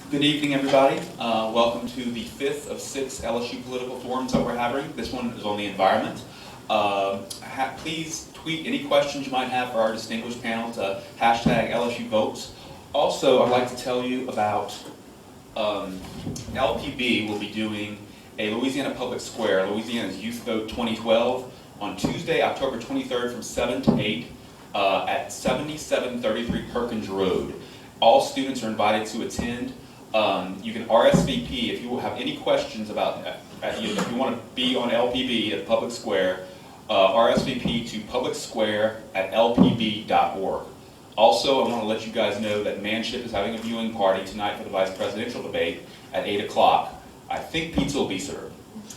Good evening, everybody. Welcome to the fifth of six LSU political forums that we're having. This one is on the environment. Please tweet any questions you might have for our distinguished panel to hashtag LSU Votes. Also, I'd like to tell you about LPB will be doing a Louisiana Public Square, Louisiana's Youth Vote 2012, on Tuesday, October 23rd from 7 to 8 at 7733 Perkins Road. All students are invited to attend. You can RSVP if you have any questions about, if you want to be on LPB at Public Square, RSVP to publicsquare@lpb.org. Also, I want to let you guys know that Manship is having a viewing party tonight for the vice presidential debate at 8 o'clock. I think pizza will be served.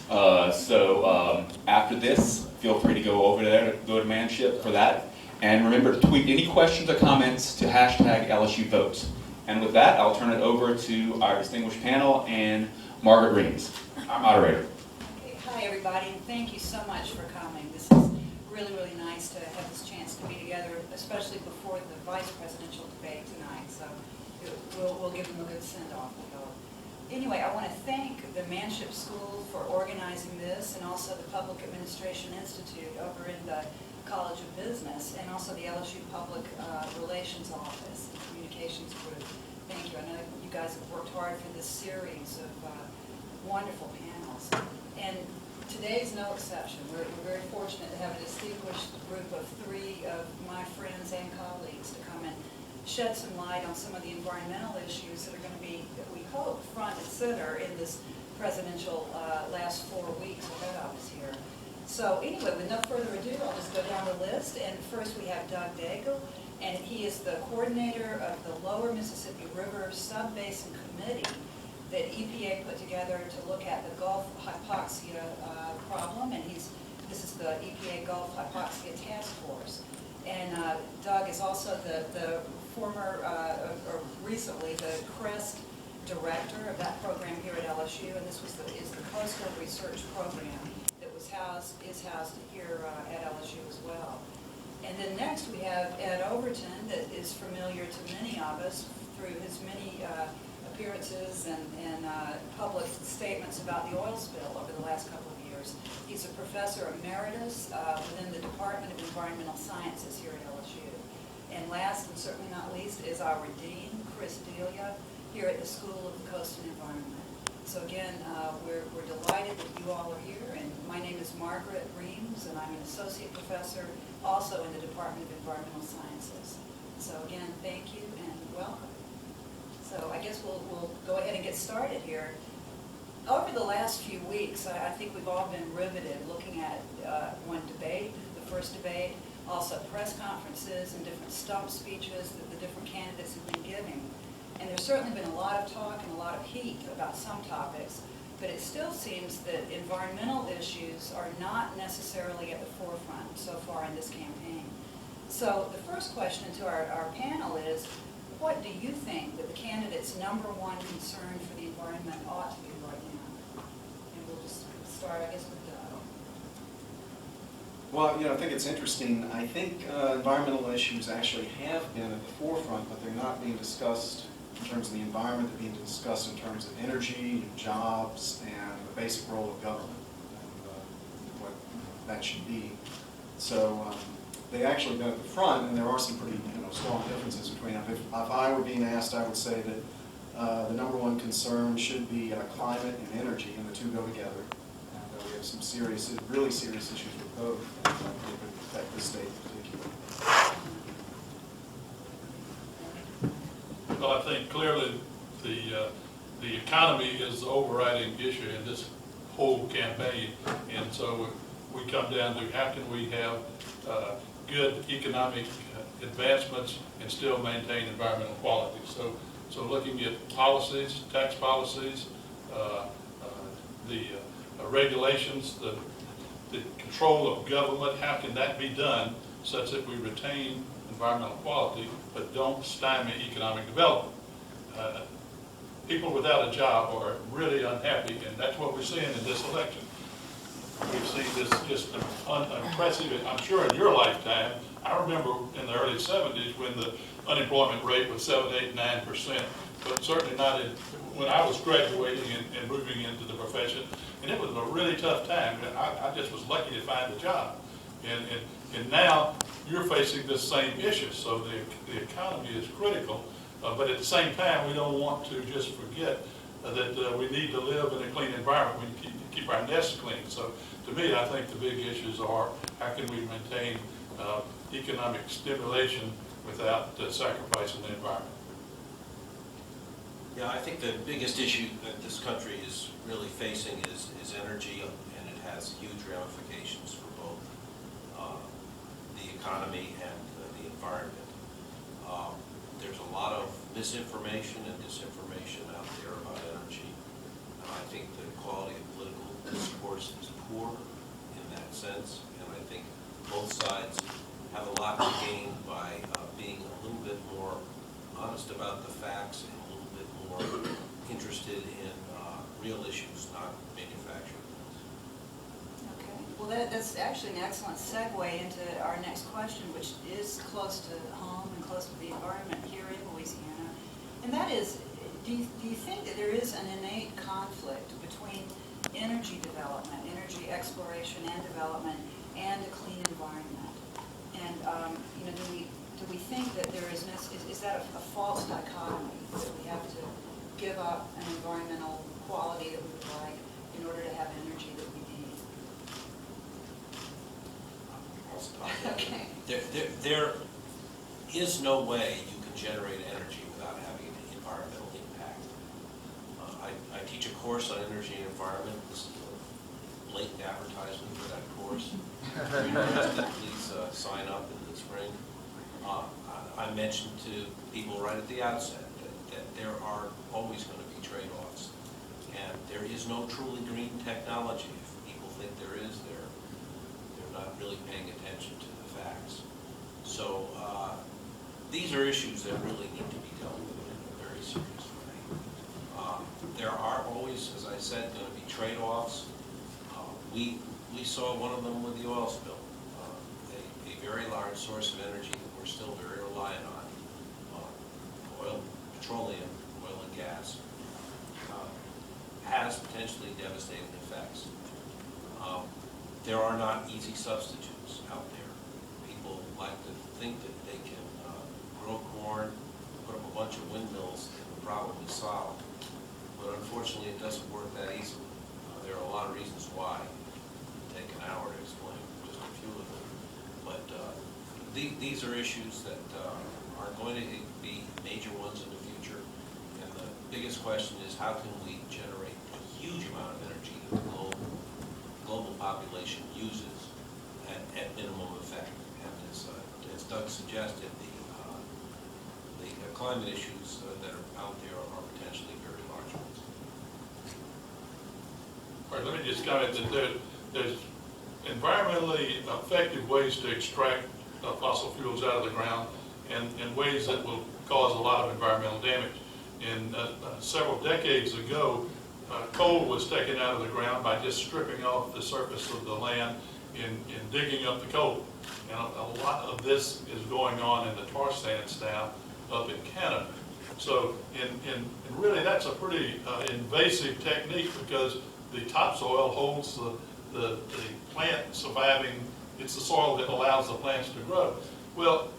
After this, feel free to go over there, go to Manship for that. And remember to tweet any questions or comments to hashtag LSU Votes. And with that, I'll turn it over to our distinguished panel and Margaret Reams, our moderator. Okay. Hi, everybody, and thank you so much for coming. This is really, really nice to have this chance to be together, especially before the vice presidential debate tonight. So we'll give them a good send-off, we hope. Anyway, I want to thank the Manship School for organizing this, and also the Public Administration Institute over in the College of Business, and also the LSU Public Relations Office, the Communications Group. Thank you. I know you guys have worked hard for this series of wonderful panels. And today's no exception. We're very fortunate to have a distinguished group of three of my friends and colleagues to come and shed some light on some of the environmental issues that are going to be, we hope, front and center in this presidential last 4 weeks ahead of us here. So anyway, with no further ado, I'll just go down the list. And first we have Doug Daigle, and he is the coordinator of the Lower Mississippi River Sub-Basin Committee that EPA put together to look at the Gulf hypoxia problem. And this is the EPA Gulf Hypoxia Task Force. And Doug is also the former, or recently, the CREST director of that program here at LSU. And this is the Coastal Research Program that is housed here at LSU as well. And then next we have Ed Overton, that is familiar to many of us through his many appearances and public statements about the oil spill over the last couple of years. He's a professor emeritus within the Department of Environmental Sciences here at LSU. And last and certainly not least is our dean, Chris Delia, here at the School of the Coast and Environment. So again, we're delighted that you all are here, and my name is Margaret Reams, and I'm an associate professor also in the Department of Environmental Sciences. So again, thank you and welcome. So I guess we'll go ahead and get started here. Over the last few weeks, I think we've all been riveted looking at one debate, the first debate, also press conferences and different stump speeches that the different candidates have been giving. And there's certainly been a lot of talk and a lot of heat about some topics, but it still seems that environmental issues are not necessarily at the forefront so far in this campaign. So the first question to our panel is, what do you think that the candidate's #1 concern for the environment ought to be right now? And we'll just start, I guess, with Doug. Well, I think it's interesting. I think environmental issues actually have been at the forefront, but they're not being discussed in terms of the environment. They're being discussed in terms of energy, jobs, and the basic role of government, and what that should be. So they actually been at the front, and there are some pretty strong differences between them. If I were being asked, I would say that the #1 concern should be climate and energy, and the two go together. And we have some serious, really serious issues with both, and they could affect this state in particular. Well, I think clearly the economy is the overriding issue in this whole campaign, and so we come down to how can we have good economic advancements and still maintain environmental quality. So looking at policies, tax policies, the regulations, the control of government, how can that be done such that we retain environmental quality but don't stymie economic development? People without a job are really unhappy, and that's what we're seeing in this election. We've seen this just impressive, I'm sure in your lifetime. I remember in the early 70s when the unemployment rate was 7, 8, 9%. but certainly not when I was graduating and moving into the profession. And it was a really tough time. I just was lucky to find a job. And now you're facing this same issue. So the economy is critical, but at the same time, we don't want to just forget that we need to live in a clean environment. We need to keep our nests clean. So to me, I think the big issues are how can we maintain economic stimulation without sacrificing the environment. Yeah, I think the biggest issue that this country is really facing is energy, and it has huge ramifications for both the economy and the environment. There's a lot of misinformation and disinformation out there about energy. I think the quality of political discourse is poor in that sense, and I think both sides have a lot to gain by being a little bit more honest about the facts and a little bit more interested in real issues, not manufactured ones. Okay, well, that's actually an excellent segue into our next question, which is close to home and close to the environment here in Louisiana. And that is, do you think that there is an innate conflict between energy development, energy exploration and development, and a clean environment? And you know, do we think that there is that a false dichotomy, that we have to give up an environmental quality that we would like in order to have energy that we need? I'll stop. Okay. There is no way you can generate energy without having an environmental impact. I teach a course on energy and environment. This is a blatant advertisement for that course. If you're interested, please sign up in the spring. I mentioned to people right at the outset that there are always going to be trade-offs. And there is no truly green technology. If people think there is, they're not really paying attention to the facts. So these are issues that really need to be dealt with in a very serious way. There are always, as I said, going to be trade-offs. We saw one of them with the oil spill, a very large source of energy that we're still very reliant on, petroleum, oil and gas, has potentially devastating effects. There are not easy substitutes out there. People like to think that they can grow corn, put up a bunch of windmills, and the problem is solved. But unfortunately, it doesn't work that easily. There are a lot of reasons why. It'll take an hour to explain just a few of them. But these are issues that are going to be major ones in the future. And the biggest question is, how can we generate a huge amount of energy that the global population uses at minimum effect? And as Doug suggested, the climate issues that are out there are potentially very large ones. All right, let me just comment that there's environmentally effective ways to extract fossil fuels out of the ground and ways that will cause a lot of environmental damage. And several decades ago, coal was taken out of the ground by just stripping off the surface of the land and digging up the coal. And a lot of this is going on in the tar sands now up in Canada. So, and really that's a pretty invasive technique, because the topsoil holds the plant surviving. It's the soil that allows the plants to grow. Well,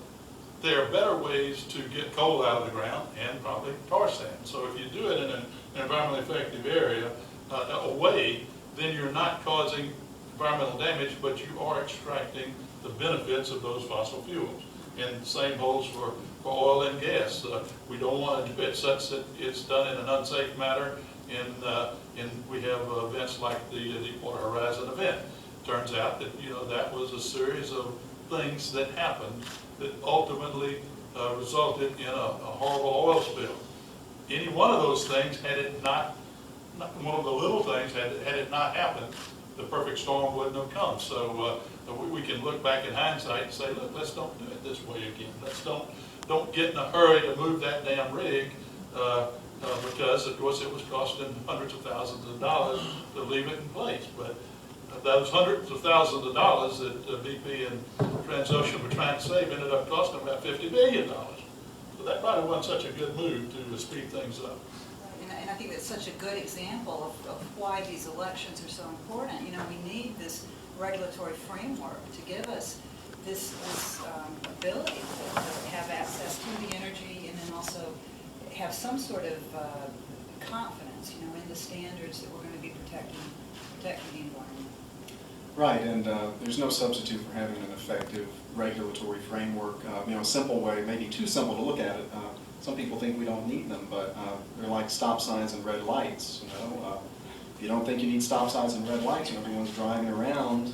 there are better ways to get coal out of the ground, and probably tar sand. So if you do it in an environmentally effective area, away, then you're not causing environmental damage, but you are extracting the benefits of those fossil fuels. And the same holds for oil and gas. We don't want to do it such that it's done in an unsafe manner, and we have events like the Deepwater Horizon event. Turns out that, you know, that was a series of things that happened that ultimately resulted in a horrible oil spill. Any one of those things, had it not one of the little things, had it not happened, the perfect storm wouldn't have come. So we can look back in hindsight and say, look, let's don't do it this way again. Let's don't get in a hurry to move that damn rig, because of course it was costing hundreds of thousands of dollars to leave it in place. But those hundreds of thousands of dollars that BP and Transocean were trying to save ended up costing about $50 billion. But that probably wasn't such a good move to speed things up. And I think that's such a good example of why these elections are so important. You know, we need this regulatory framework to give us this ability to have access to the energy, and then also have some sort of confidence, you know, in the standards that we're going to be protecting the environment. Right, and there's no substitute for having an effective regulatory framework. You know, a simple way, maybe too simple to look at it. Some people think we don't need them, but they're like stop signs and red lights. You know, if you don't think you need stop signs and red lights and everyone's driving around,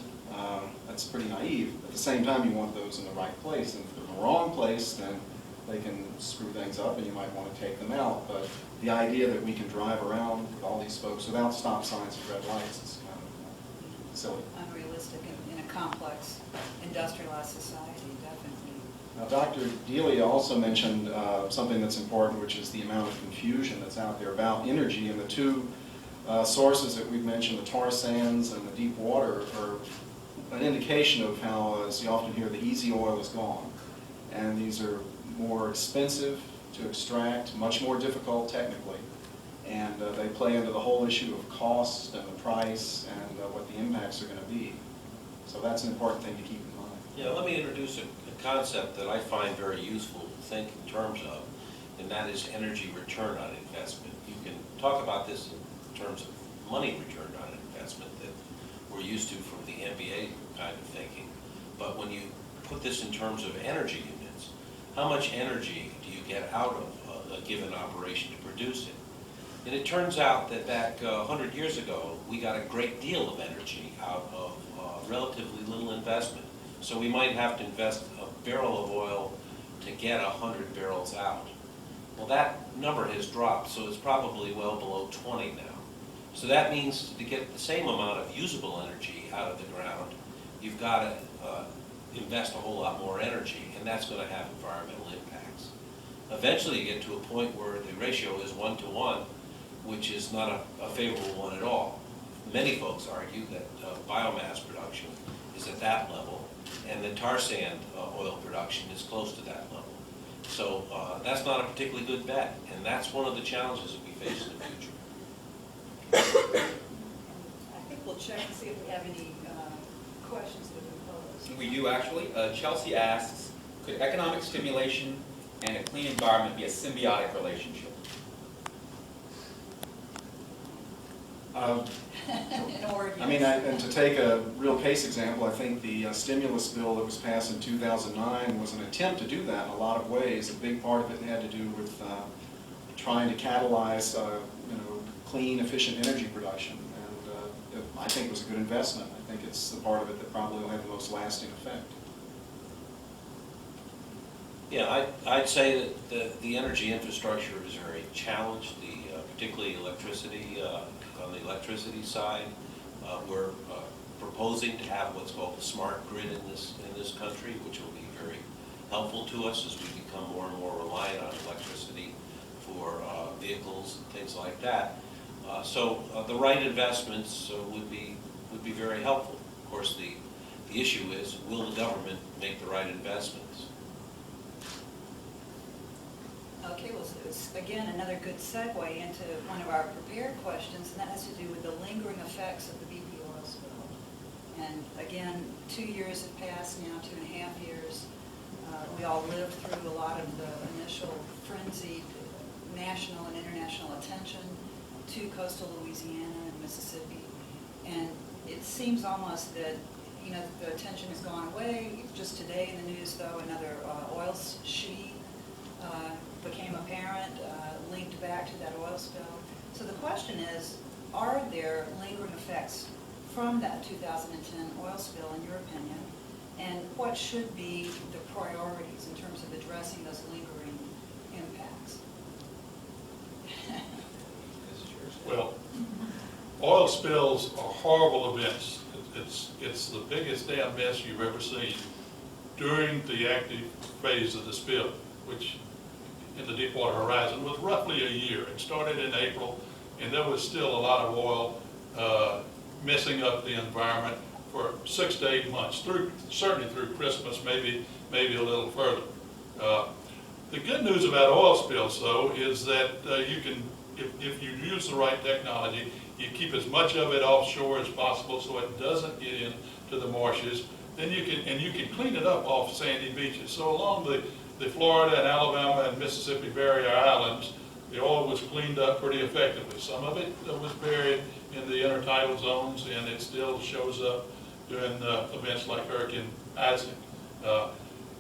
that's pretty naive. At the same time, you want those in the right place, and if they're in the wrong place, then they can screw things up, and you might want to take them out. But the idea that we can drive around with all these folks without stop signs and red lights is kind of silly. Unrealistic in a complex, industrialized society, definitely. Now, Dr. Delia also mentioned something that's important, which is the amount of confusion that's out there about energy. And the two sources that we've mentioned, the tar sands and the deep water, are an indication of how, as you often hear, the easy oil is gone. And these are more expensive to extract, much more difficult technically. And they play into the whole issue of cost and the price and what the impacts are going to be. So that's an important thing to keep in mind. Yeah, let me introduce a concept that I find very useful to think in terms of, and that is energy return on investment. You can talk about this in terms of money return on investment that we're used to from the MBA kind of thinking. But when you put this in terms of energy units, how much energy do you get out of a given operation to produce it? And it turns out that back 100 years ago, we got a great deal of energy out of relatively little investment. So we might have to invest a barrel of oil to get 100 barrels out. Well, that number has dropped, so it's probably well below 20 now. So that means to get the same amount of usable energy out of the ground, you've got to invest a whole lot more energy, and that's going to have environmental impacts. Eventually you get to a point where the ratio is 1 to 1, which is not a favorable one at all. Many folks argue that biomass production is at that level, and the tar sand oil production is close to that level. So that's not a particularly good bet, and that's one of the challenges that we face in the future. I think we'll check and see if we have any questions that have been posed. We do actually. Chelsea asks, could economic stimulation and a clean environment be a symbiotic relationship? I mean, and to take a real case example, I think the stimulus bill that was passed in 2009 was an attempt to do that in a lot of ways. A big part of it had to do with trying to catalyze, clean, efficient energy production, and I think it was a good investment. I think it's the part of it that probably will have the most lasting effect. Yeah, I'd say that the energy infrastructure is very challenged, particularly electricity. On the electricity side, we're proposing to have what's called a smart grid in this country, which will be very helpful to us as we become more and more reliant on electricity for vehicles and things like that. So the right investments would be very helpful. Of course, the issue is, will the government make the right investments? Okay, well, so it's, again, another good segue into one of our prepared questions, and that has to do with the lingering effects of the BP oil spill. And again, 2 years have passed now, 2.5 years. We all lived through a lot of the initial frenzied national and international attention to coastal Louisiana and Mississippi. And it seems almost that, the attention has gone away. Just today in the news, though, another oil sheet became apparent, linked back to that oil spill. So the question is, are there lingering effects from that 2010 oil spill, in your opinion? And what should be the priorities in terms of addressing those lingering impacts? Well, oil spills are horrible events. It's the biggest damn mess you've ever seen during the active phase of the spill, which in the Deepwater Horizon was roughly a year. It started in April, and there was still a lot of oil messing up the environment for 6 to 8 months, certainly through Christmas, maybe a little further. The good news about oil spills, though, is that you can, if you use the right technology, you keep as much of it offshore as possible so it doesn't get into the marshes. Then you can clean it up off sandy beaches. So along the Florida and Alabama and Mississippi barrier islands, the oil was cleaned up pretty effectively. Some of it was buried in the intertidal zones, and it still shows up during events like Hurricane Isaac.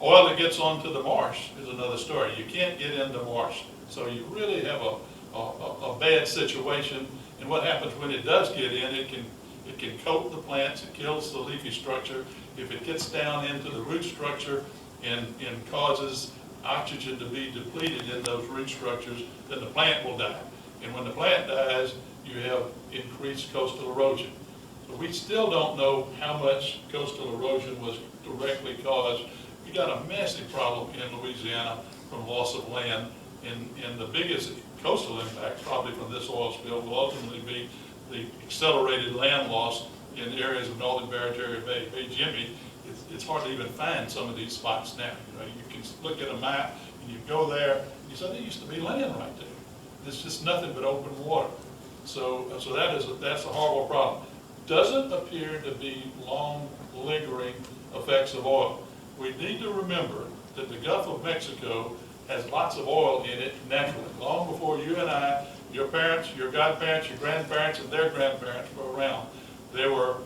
Oil that gets onto the marsh is another story. You can't get into marsh, so you really have a bad situation. And what happens when it does get in, it can coat the plants, it kills the leafy structure. If it gets down into the root structure and causes oxygen to be depleted in those root structures, then the plant will die. And when the plant dies, you have increased coastal erosion. So we still don't know how much coastal erosion was directly caused. We got a massive problem in Louisiana from loss of land, and the biggest coastal impact probably from this oil spill will ultimately be the accelerated land loss in areas of northern Barataria Bay. Bay Jimmy, it's hard to even find some of these spots now. You know, you can look at a map and you go there, and you say there used to be land right there. There's just nothing but open water. So that's a horrible problem. Doesn't appear to be long lingering effects of oil. We need to remember that the Gulf of Mexico has lots of oil in it naturally. Long before you and I, your parents, your godparents, your grandparents, and their grandparents were around, there were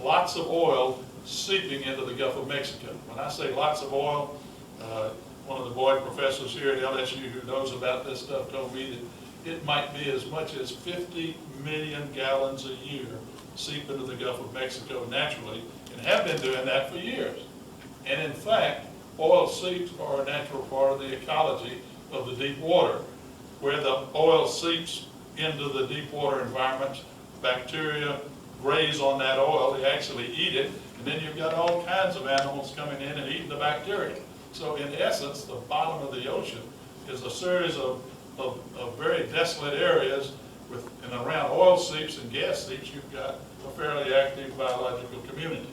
lots of oil seeping into the Gulf of Mexico. When I say lots of oil, one of the Boyd professors here at LSU who knows about this stuff told me that it might be as much as 50 million gallons a year seep into the Gulf of Mexico naturally, and have been doing that for years. And in fact, oil seeps are a natural part of the ecology of the deep water. Where the oil seeps into the deep water environments, bacteria graze on that oil, they actually eat it, and then you've got all kinds of animals coming in and eating the bacteria. So in essence, the bottom of the ocean is a series of very desolate areas with, and around oil seeps and gas seeps, you've got a fairly active biological community.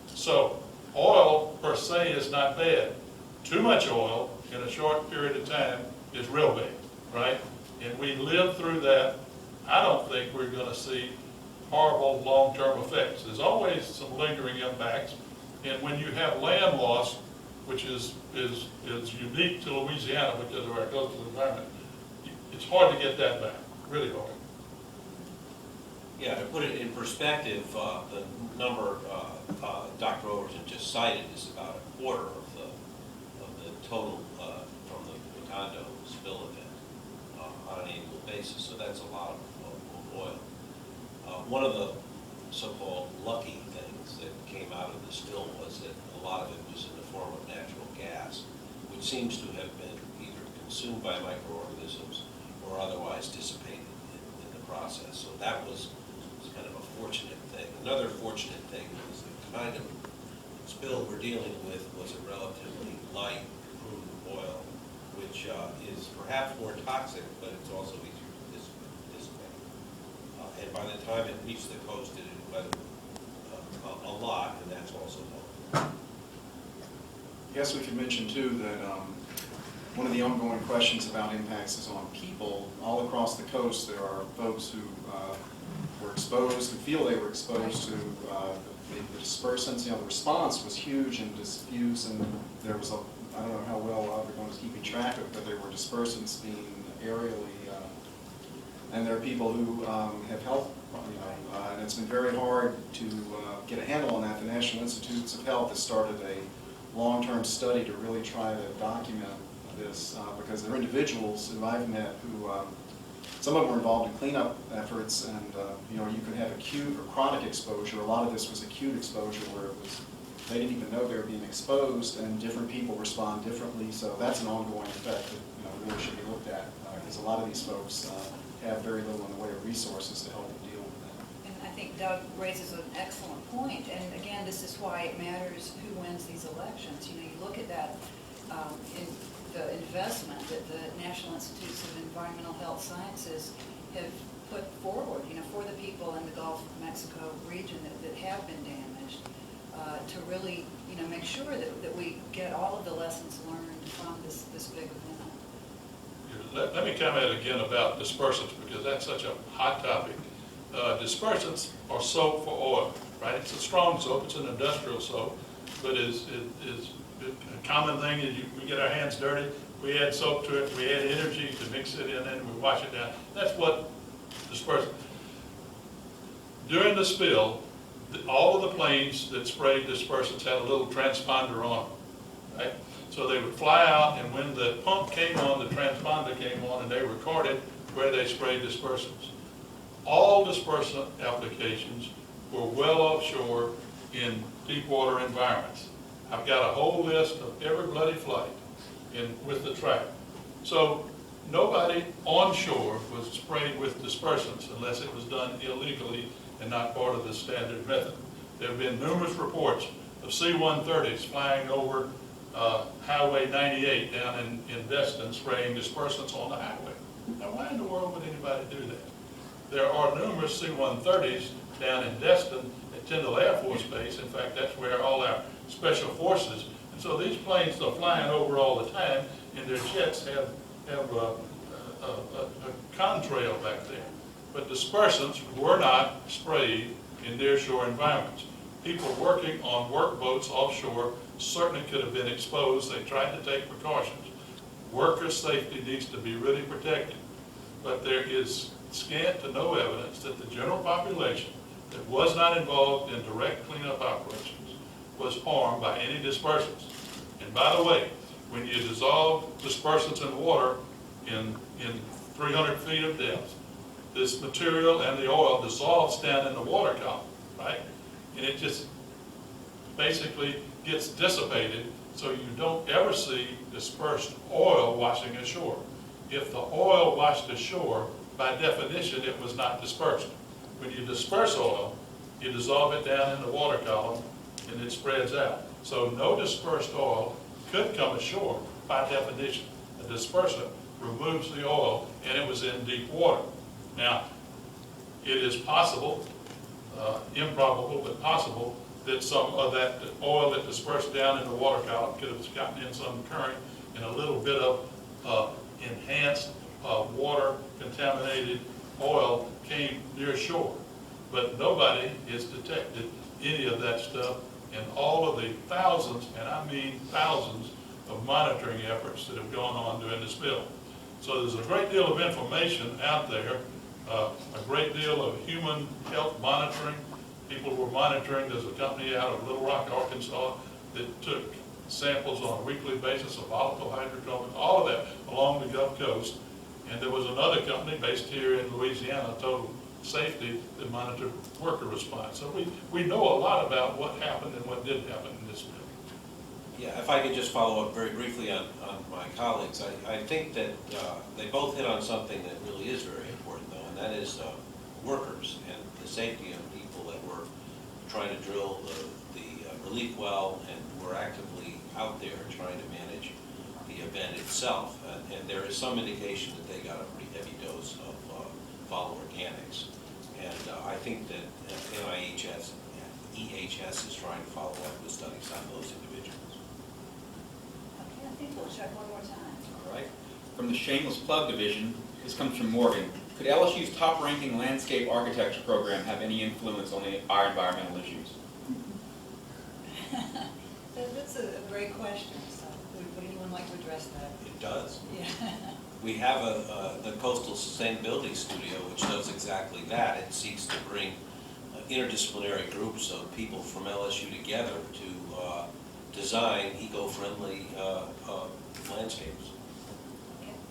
So oil per se is not bad. Too much oil in a short period of time is real bad, right? And we live through that. I don't think we're going to see horrible long-term effects. There's always some lingering impacts, and when you have land loss, which is unique to Louisiana because of our coastal environment, it's hard to get that back, really hard. Yeah, to put it in perspective, the number Dr. Overton just cited is about a quarter of the total from the Redondo spill event on an annual basis. So that's a lot of oil. One of the so-called lucky things that came out of the spill was that a lot of it was in the form of natural gas, which seems to have been either consumed by microorganisms or otherwise dissipated in the process. So that was kind of a fortunate thing. Another fortunate thing was the kind of spill we're dealing with was a relatively light crude oil, which is perhaps more toxic, but it's also easier to dissipate. And by the time it reached the coast, it had weathered a lot, and that's also known. I guess we could mention too that one of the ongoing questions about impacts is on people. All across the coast there are folks who were exposed, who feel they were exposed to the dispersants. You know, the response was huge and diffuse, and there was I don't know how well everyone was keeping track of it, but there were dispersants being aerially, and there are people who have health, and it's been very hard to get a handle on that. The National Institutes of Health has started a long-term study to really try to document this, because there are individuals who I've met who, some of them were involved in cleanup efforts, and you could have acute or chronic exposure. A lot of this was acute exposure where it was, they didn't even know they were being exposed, and different people respond differently. So that's an ongoing effect that really should be looked at, because a lot of these folks have very little in the way of resources to help them deal with that. And I think Doug raises an excellent point, and again, this is why it matters who wins these elections. You look at that in the investment that the National Institutes of Environmental Health Sciences have put forward, for the people in the Gulf of Mexico region that have been damaged, to really, make sure that we get all of the lessons learned from this big event. Let me comment again about dispersants, because that's such a hot topic. Dispersants are soap for oil, right? It's a strong soap, it's an industrial soap, but is a common thing is we get our hands dirty, we add soap to it, we add energy to mix it in, and we wash it down. That's what dispersant. During the spill, all of the planes that sprayed dispersants had a little transponder on them, right? So they would fly out, and when the pump came on, the transponder came on, and they recorded where they sprayed dispersants. All dispersant applications were well offshore in deep water environments. I've got a whole list of every bloody flight with the track. So nobody onshore was sprayed with dispersants unless it was done illegally and not part of the standard method. There have been numerous reports of C-130s flying over Highway 98 down in Destin, spraying dispersants on the highway. Now, why in the world would anybody do that? There are numerous C-130s down in Destin at Tyndall Air Force Base. In fact, that's where all our special forces. And so these planes are flying over all the time, and their jets have a contrail back there. But dispersants were not sprayed in nearshore environments. People working on workboats offshore certainly could have been exposed. They tried to take precautions. Worker safety needs to be really protected. But there is scant to no evidence that the general population that was not involved in direct cleanup operations was harmed by any dispersants. And by the way, when you dissolve dispersants in water in 300 feet of depth, this material and the oil dissolves down in the water column, right? And it just basically gets dissipated, so you don't ever see dispersed oil washing ashore. If the oil washed ashore, by definition, it was not dispersed. When you disperse oil, you dissolve it down in the water column, and it spreads out. So no dispersed oil could come ashore by definition. A dispersant removes the oil, and it was in deep water. Now, it is possible, improbable, but possible, that some of that oil that dispersed down in the water column could have gotten in some current, and a little bit of enhanced water contaminated oil came near shore. But nobody has detected any of that stuff in all of the thousands, and I mean thousands, of monitoring efforts that have gone on during the spill. So there's a great deal of information out there, a great deal of human health monitoring. People were monitoring. There's a company out of Little Rock, Arkansas, that took samples on a weekly basis of volatile hydrocarbons, all of that along the Gulf Coast. And there was another company based here in Louisiana, Total Safety, that monitored worker response. So we know a lot about what happened and what didn't happen in this spill. Yeah, if I could just follow up very briefly on my colleagues, I think that they both hit on something that really is very important, though, and that is workers and the safety of people that were trying to drill the relief well and were actively out there trying to manage the event itself. And there is some indication that they got a pretty heavy dose of volatile organics. And I think that EHS is trying to follow up with studies on those individuals. Okay, I think we'll check one more time. All right. From the Shameless Plug Division, this comes from Morgan. Could LSU's top-ranking landscape architecture program have any influence on our environmental issues? That's a great question. So would anyone like to address that? It does. Yeah. We have the Coastal Sustainability Studio, which does exactly that. It seeks to bring interdisciplinary groups of people from LSU together to design eco-friendly landscapes.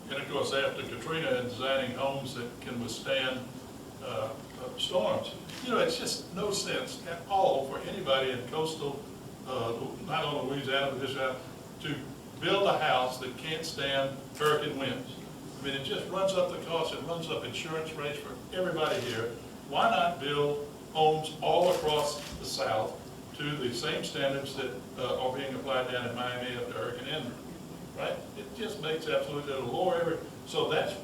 And of course, after Katrina, and designing homes that can withstand storms. You know, it's just no sense at all for anybody in coastal, not only Louisiana, but this to build a house that can't stand hurricane winds. I mean, it just runs up the cost, it runs up insurance rates for everybody here. Why not build homes all across the South to the same standards that are being applied down in Miami after Hurricane Andrew, right? It just makes absolutely, it'll lower every, so that's a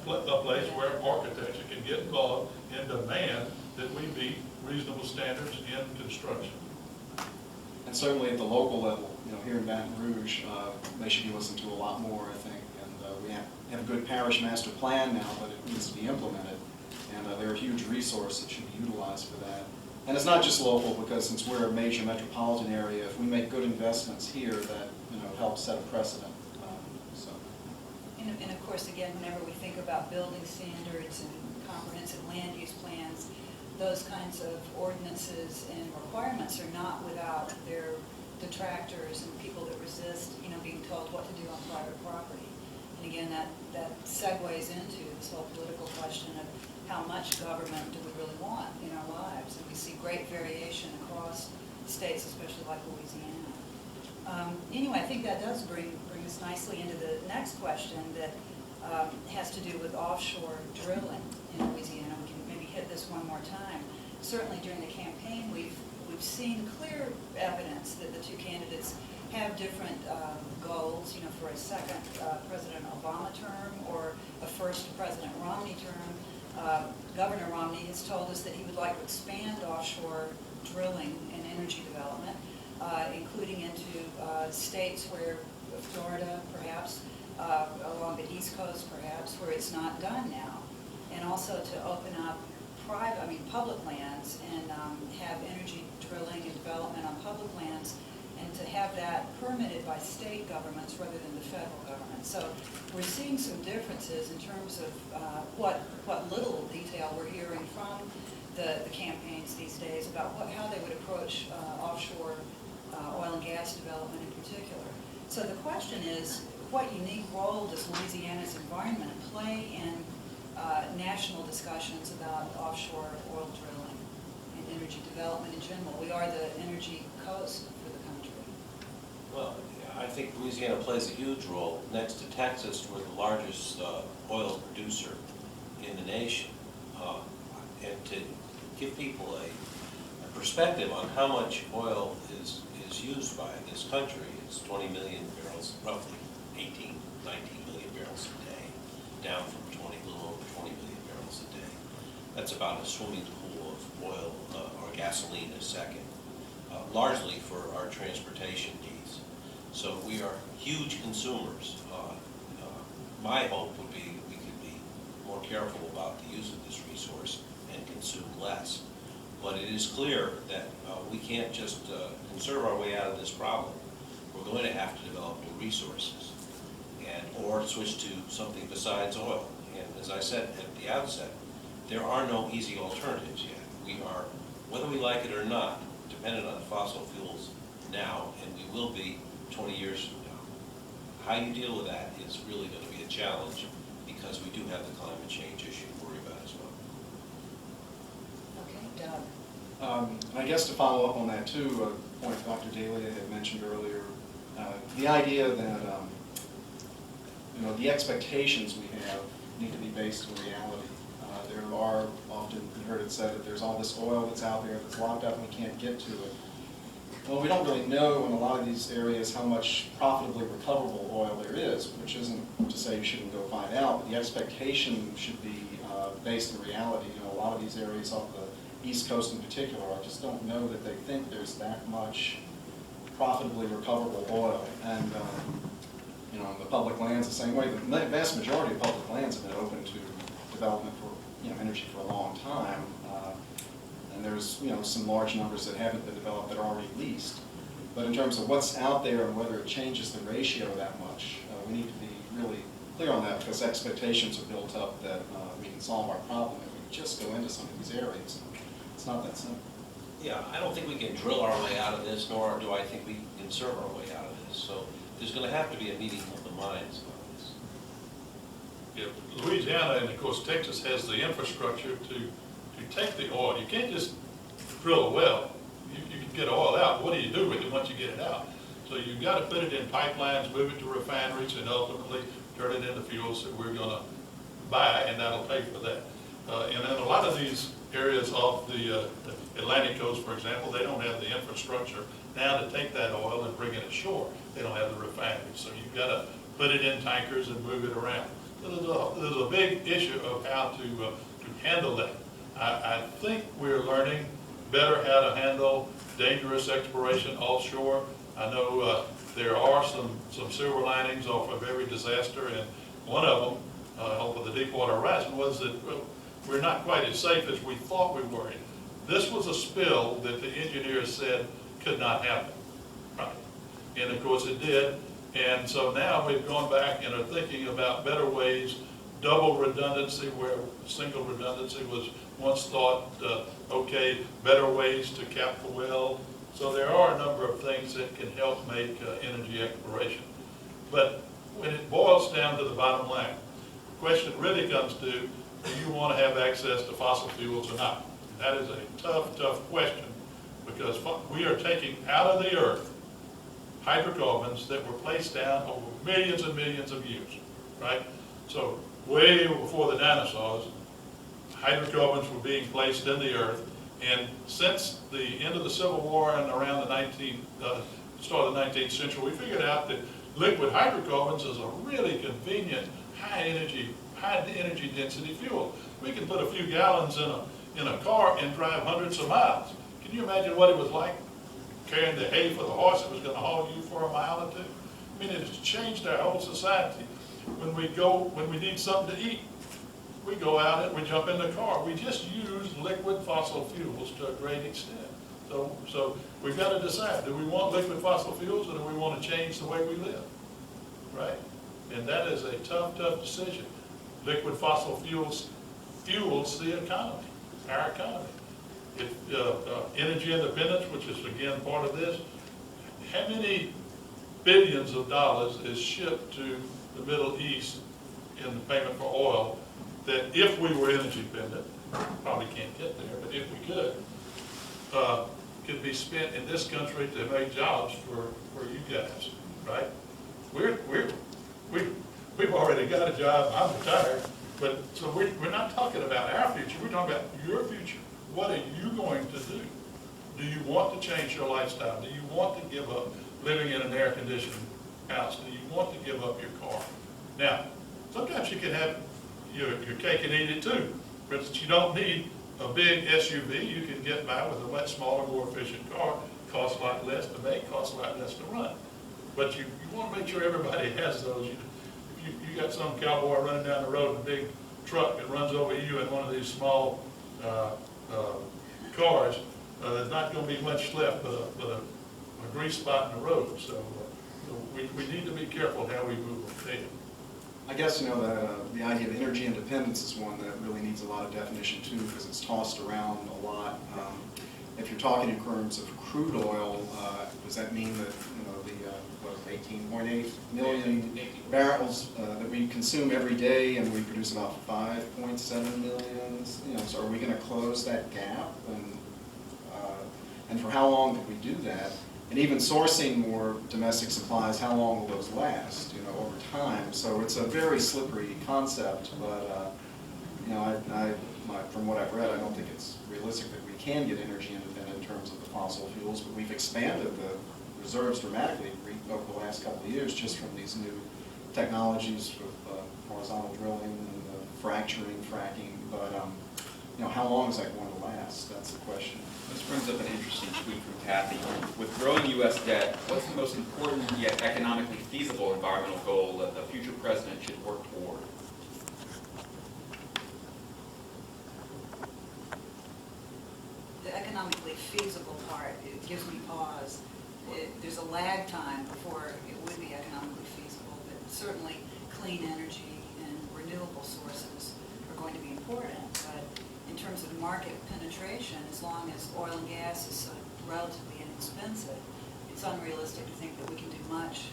place where architecture can get involved and demand that we meet reasonable standards in construction. And certainly at the local level, you know, here in Baton Rouge, they should be listened to a lot more, I think. And we have a good good parish master plan now, but it needs to be implemented. And they're a huge resource that should be utilized for that. And it's not just local, because since we're a major metropolitan area, if we make good investments here, that helps set a precedent. So. And of course, again, whenever we think about building standards and comprehensive land use plans, those kinds of ordinances and requirements are not without their detractors and people that resist, being told what to do on private property. And again, that segues into this whole political question of how much government do we really want in our lives? And we see great variation across states, especially like Louisiana. Anyway, I think that does bring us nicely into the next question that has to do with offshore drilling in Louisiana. We can maybe hit this one more time. Certainly during the campaign, we've seen clear evidence that the two candidates have different goals, for a second President Obama term or a first President Romney term. Governor Romney has told us that he would like to expand offshore drilling and energy development, including into states where, Florida perhaps, along the East Coast perhaps, where it's not done now. And also to open up public lands and have energy drilling and development on public lands, and to have that permitted by state governments rather than the federal government. So we're seeing some differences in terms of what little detail we're hearing from the campaigns these days about how they would approach offshore oil and gas development in particular. So the question is, what unique role does Louisiana's environment play in national discussions about offshore oil drilling and energy development in general? We are the energy coast for the country. Well, I think Louisiana plays a huge role. Next to Texas, we're the largest oil producer in the nation. And to give people a perspective on how much oil is used by this country, it's 20 million barrels, roughly 18, 19 million barrels a day, down from a little over 20 million barrels a day. That's about a swimming pool of oil or gasoline a second, largely for our transportation needs. So we are huge consumers. My hope would be we could be more careful about the use of this resource and consume less. But it is clear that we can't just conserve our way out of this problem. We're going to have to develop new resources or switch to something besides oil. And as I said at the outset, there are no easy alternatives yet. We are, whether we like it or not, dependent on fossil fuels now, and we will be 20 years from now. How you deal with that is really going to be a challenge, because we do have the climate change issue to worry about as well. Okay, Doug. I guess to follow up on that too, a point Dr. Daly had mentioned earlier, the idea that the expectations we have need to be based in reality. There are often, you heard it said, that there's all this oil that's out there that's locked up and we can't get to it. Well, we don't really know in a lot of these areas how much profitably recoverable oil there is, which isn't to say you shouldn't go find out, but the expectation should be based in reality. A lot of these areas off the East Coast in particular, I just don't know that they think there's that much profitably recoverable oil. And the public lands the same way. The vast majority of public lands have been open to development for energy for a long time. And there's some large numbers that haven't been developed that are already leased. But in terms of what's out there and whether it changes the ratio that much, we need to be really clear on that, because expectations are built up that we can solve our problem if we just go into some of these areas. It's not that simple. Yeah, I don't think we can drill our way out of this, nor do I think we can serve our way out of this. So there's going to have to be a meeting of the minds on this. Yeah, Louisiana and of course Texas has the infrastructure to take the oil. You can't just drill a well. You can get oil out. What do you do with it once you get it out? So you've got to put it in pipelines, move it to refineries, and ultimately turn it into fuels that we're going to buy, and that'll pay for that. And in a lot of these areas off the Atlantic coast, for example, they don't have the infrastructure now to take that oil and bring it ashore. They don't have the refineries. So you've got to put it in tankers and move it around. So there's a big issue of how to handle that. I think we're learning better how to handle dangerous exploration offshore. I know there are some silver linings off of every disaster, and one of them over the Deepwater Horizon was that we're not quite as safe as we thought we were. This was a spill that the engineers said could not happen, right? And of course it did. And so now we've gone back and are thinking about better ways, double redundancy where single redundancy was once thought, okay, better ways to cap the well. So there are a number of things that can help make energy exploration. But when it boils down to the bottom line, the question really comes to, do you want to have access to fossil fuels or not? And that is a tough, tough question, because we are taking out of the earth hydrocarbons that were placed down over millions and millions of years, right? So way before the dinosaurs, hydrocarbons were being placed in the earth, and since the end of the Civil War and around the start of the 19th century, we figured out that liquid hydrocarbons is a really convenient, high energy density fuel. We can put a few gallons in a car and drive hundreds of miles. Can you imagine what it was like carrying the hay for the horse that was going to haul you for a mile or two? I mean, it has changed our whole society. When we need something to eat, we go out and we jump in the car. We just use liquid fossil fuels to a great extent. So we've got to decide, do we want liquid fossil fuels or do we want to change the way we live, right? And that is a tough, tough decision. Liquid fossil fuels fuels the economy, our economy. Energy independence, which is again part of this, how many billions of dollars is shipped to the Middle East in the payment for oil that if we were energy dependent, probably can't get there, but if we could be spent in this country to make jobs for you guys, right? We've already got a job, I'm retired, but so we're not talking about our future, we're talking about your future. What are you going to do? Do you want to change your lifestyle? Do you want to give up living in an air-conditioned house? Do you want to give up your car? Now, sometimes you can have your cake and eat it too. For instance, you don't need a big SUV. You can get by with a much smaller, more efficient car. Costs a lot less to make, costs a lot less to run. But you want to make sure everybody has those. If you got some cowboy running down the road in a big truck and runs over you in one of these small cars, there's not going to be much left but a grease spot in the road. So we need to be careful how we move ahead. I guess, the idea of energy independence is one that really needs a lot of definition too, because it's tossed around a lot. If you're talking in terms of crude oil, does that mean that, the 18.8 million barrels that we consume every day, and we produce about 5.7 million? So are we going to close that gap? And for how long could we do that? And even sourcing more domestic supplies, how long will those last, over time? So it's a very slippery concept, but, from what I've read, I don't think it's realistic that we can get energy independent in terms of the fossil fuels, but we've expanded the reserves dramatically over the last couple of years just from these new technologies with horizontal drilling and fracturing, fracking, but, how long is that going to last? That's the question. This brings up an interesting tweet from Kathy. With growing U.S. debt, what's the most important yet economically feasible environmental goal that the future president should work toward? The economically feasible part, it gives me pause. There's a lag time before it would be economically feasible, but certainly clean energy and renewable sources are going to be important. But in terms of market penetration, as long as oil and gas is so relatively inexpensive, it's unrealistic to think that we can do much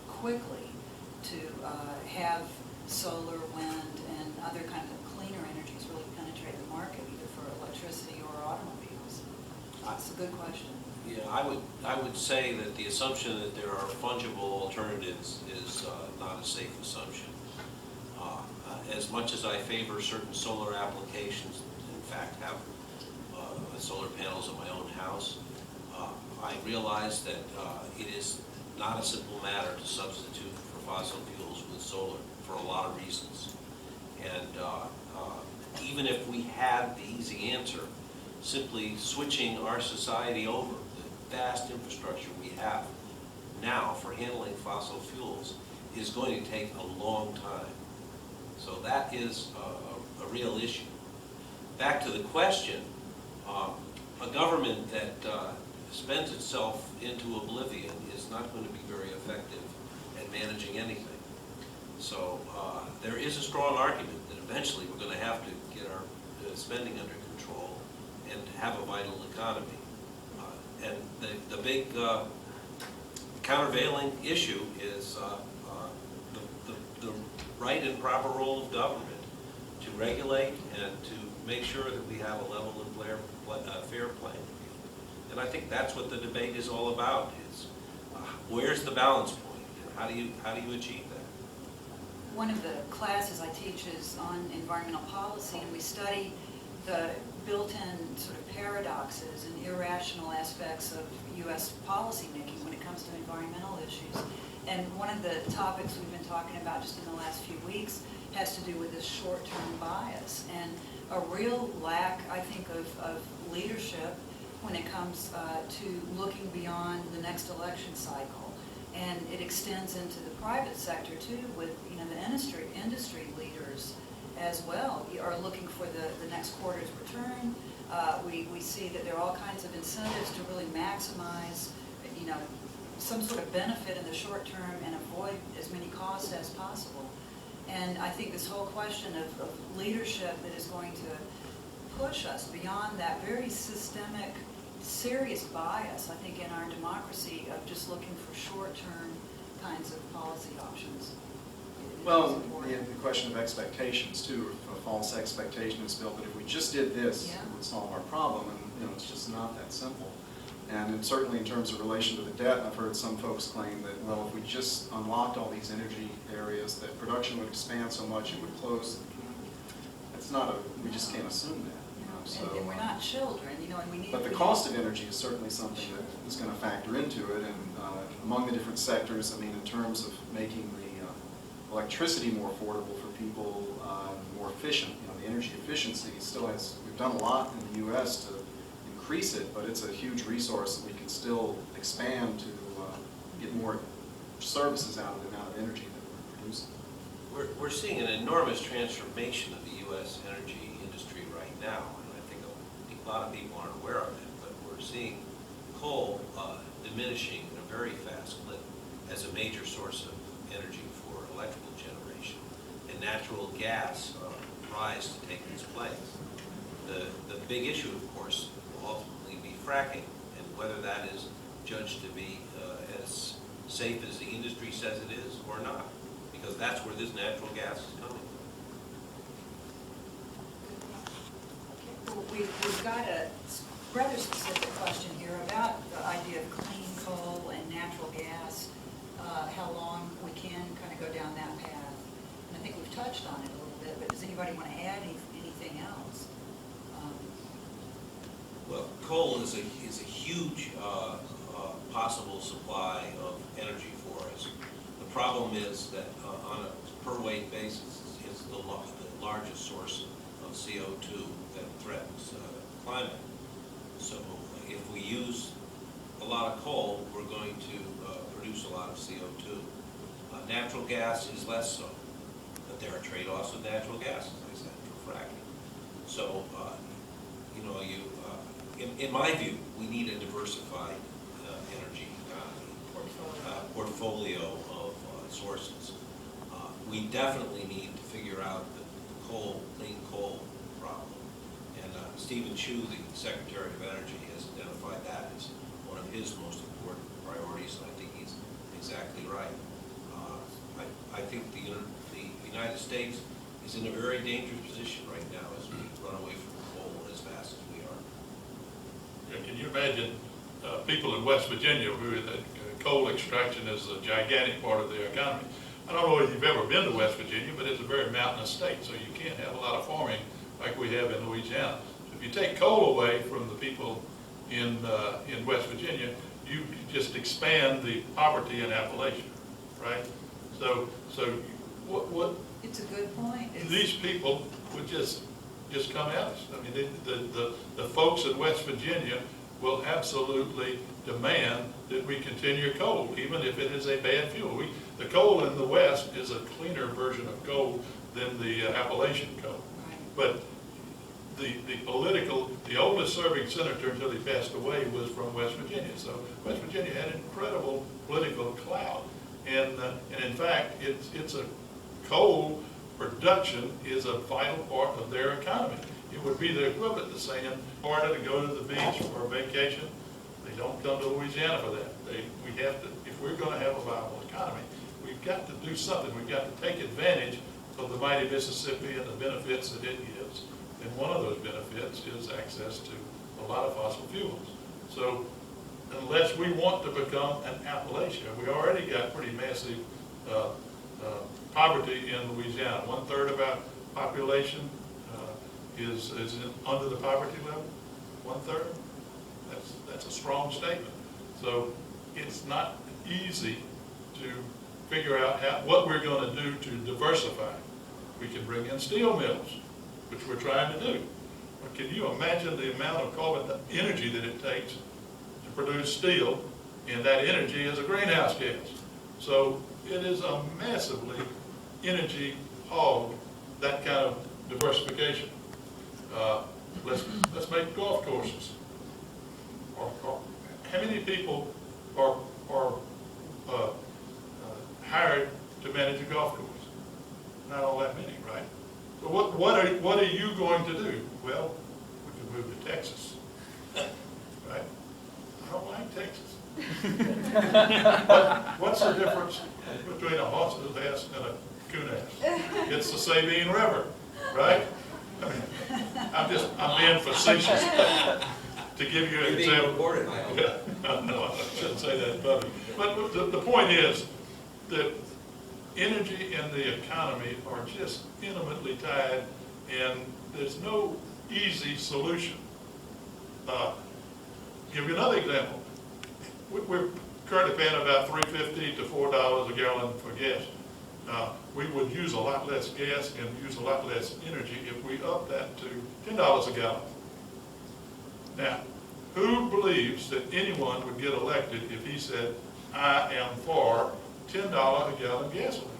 quickly to have solar, wind, and other kinds of cleaner energies really penetrate the market, either for electricity or automobiles. That's a good question. Yeah, I would say that the assumption that there are fungible alternatives is not a safe assumption. As much as I favor certain solar applications, in fact have solar panels at my own house, I realize that it is not a simple matter to substitute for fossil fuels with solar for a lot of reasons. And even if we had the easy answer, simply switching our society over, the vast infrastructure we have now for handling fossil fuels is going to take a long time. So that is a real issue. Back to the question, a government that spends itself into oblivion is not going to be very effective at managing anything. So there is a strong argument that eventually we're going to have to get our spending under control and have a vital economy. And the big countervailing issue is the right and proper role of government to regulate and to make sure that we have a level and fair playing field. And I think that's what the debate is all about, is where's the balance point and how do you achieve that? One of the classes I teach is on environmental policy, and we study the built-in sort of paradoxes and irrational aspects of U.S. policymaking when it comes to environmental issues. And one of the topics we've been talking about just in the last few weeks has to do with this short-term bias and a real lack, I think, of leadership when it comes to looking beyond the next election cycle. And it extends into the private sector too, with the industry leaders as well are looking for the next quarter's return. We see that there are all kinds of incentives to really maximize, some sort of benefit in the short term and avoid as many costs as possible. And I think this whole question of leadership that is going to push us beyond that very systemic, serious bias, I think, in our democracy of just looking for short-term kinds of policy options. Well, the question of expectations too, a false expectation is built that if we just did this, Yeah. it would solve our problem, and it's just not that simple. And certainly in terms of relation to the debt, I've heard some folks claim that, well, if we just unlocked all these energy areas, that production would expand so much it would close. That's not we just can't assume that. So, and we're not children, and we need. But the cost of energy is certainly something that is going to factor into it, and among the different sectors, I mean, in terms of making the electricity more affordable for people, more efficient, the energy efficiency we've done a lot in the U.S. to increase it, but it's a huge resource that we can still expand to get more services out of the amount of energy that we're producing. We're seeing an enormous transformation of the U.S. energy industry right now, and I think a lot of people aren't aware of it, but we're seeing coal diminishing at a very fast clip as a major source of energy for electrical generation, and natural gas rise to take its place. The big issue, of course, will ultimately be fracking, and whether that is judged to be as safe as the industry says it is or not, because that's where this natural gas is coming from. Well, we've got a rather specific question here about the idea of clean coal and natural gas, how long we can kind of go down that path. And I think we've touched on it a little bit, but does anybody want to add anything else? Well, coal is a huge possible supply of energy for us. The problem is that on a per weight basis, it's the largest source of CO2 that threatens climate. So if we use a lot of coal, we're going to produce a lot of CO2. Natural gas is less so, but there are trade-offs with natural gas, as I said, for fracking. So, in my view, we need a diversified energy economy portfolio of sources. We definitely need to figure out the clean coal problem. And Stephen Chu, the Secretary of Energy, has identified that as one of his most important priorities, and I think he's exactly right. I think the United States is in a very dangerous position right now as we run away from coal as fast as we are. Yeah, can you imagine people in West Virginia who that coal extraction is a gigantic part of their economy? I don't know if you've ever been to West Virginia, but it's a very mountainous state, so you can't have a lot of farming like we have in Louisiana. So if you take coal away from the people in West Virginia, you just expand the poverty in Appalachia, right? So what? It's a good point. These people would just come at us. I mean, the folks in West Virginia will absolutely demand that we continue coal, even if it is a bad fuel. The coal in the West is a cleaner version of coal than the Appalachian coal. But the oldest serving senator until he passed away was from West Virginia. So West Virginia had incredible political clout. And in fact, it's a coal production is a vital part of their economy. It would be the equivalent to saying, Florida to go to the beach for a vacation. They don't come to Louisiana for that. We have to, if we're going to have a viable economy, we've got to do something. We've got to take advantage of the mighty Mississippi and the benefits that it gives. And one of those benefits is access to a lot of fossil fuels. So unless we want to become an Appalachia, we already got pretty massive poverty in Louisiana. 1/3 of our population is under the poverty level. 1/3. That's a strong statement. So it's not easy to figure out what we're going to do to diversify. We can bring in steel mills, which we're trying to do. But can you imagine the amount of carbon energy that it takes to produce steel, and that energy is a greenhouse gas? So it is a massively energy hog, that kind of diversification. Let's make golf courses. How many people are hired to manage a golf course? Not all that many, right? So what are you going to do? Well, we could move to Texas, right? I don't like Texas. What's the difference between a horse's ass and a coon ass? It's the Sabine River, right? I mean, I'm being facetious to give you an example. Being recorded, I hope. No, I shouldn't say that in public. But the point is that energy and the economy are just intimately tied, and there's no easy solution. Give you another example. We're currently paying about $3.50 to $4 a gallon for gas. We would use a lot less gas and use a lot less energy if we up that to $10 a gallon. Now, who believes that anyone would get elected if he said, I am for $10 a gallon gasoline?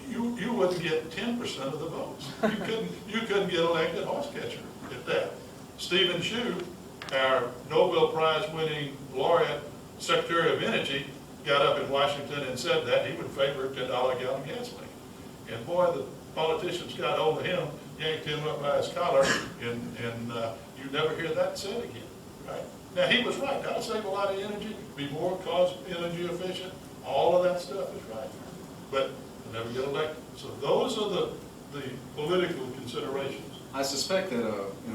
You wouldn't get 10% of the votes. You couldn't get elected horse catcher at that. Stephen Chu, our Nobel Prize winning laureate, Secretary of Energy, got up in Washington and said that he would favor $10 a gallon gasoline. And boy, the politicians got hold of him, yanked him up by his collar, and you never hear that said again, right? Now, he was right. That'll save a lot of energy, be more cost energy efficient. All of that stuff is right. But never get elected. So those are the political considerations. I suspect that